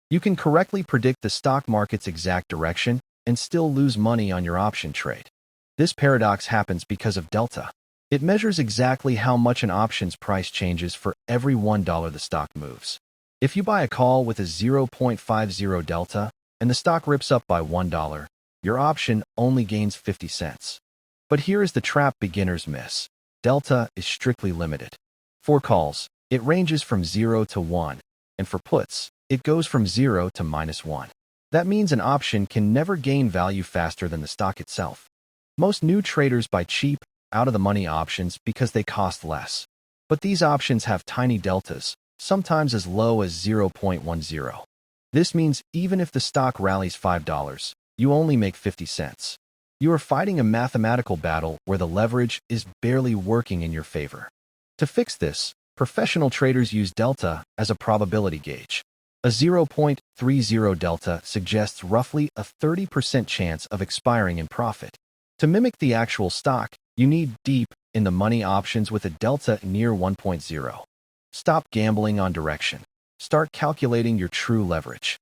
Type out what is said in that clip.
You can correctly predict the stock market's exact direction and still lose money on your option trade. This paradox happens because of delta. It measures exactly how much an option's price changes for every $1 the stock moves. If you buy a call with a 0.50 delta and the stock rips up by $1, your option only gains 50 cents. But here is the trap beginners miss. Delta is strictly limited. For calls, it ranges from 0 to 1, and for puts, it goes from 0 to -1. That means an option can never gain value faster than the stock itself. Most new traders buy cheap, out-of-the-money options because they cost less. But these options have tiny deltas, sometimes as low as 0.10. This means even if the stock rallies $5, you only make 50 cents. You are fighting a mathematical battle where the leverage is barely working in your favor. To fix this, professional traders use delta as a probability gauge. A 0.30 delta suggests roughly a 30% chance of expiring in profit. To mimic the actual stock, you need deep in the money options with a delta near 1.0. Stop gambling on direction. Start calculating your true leverage.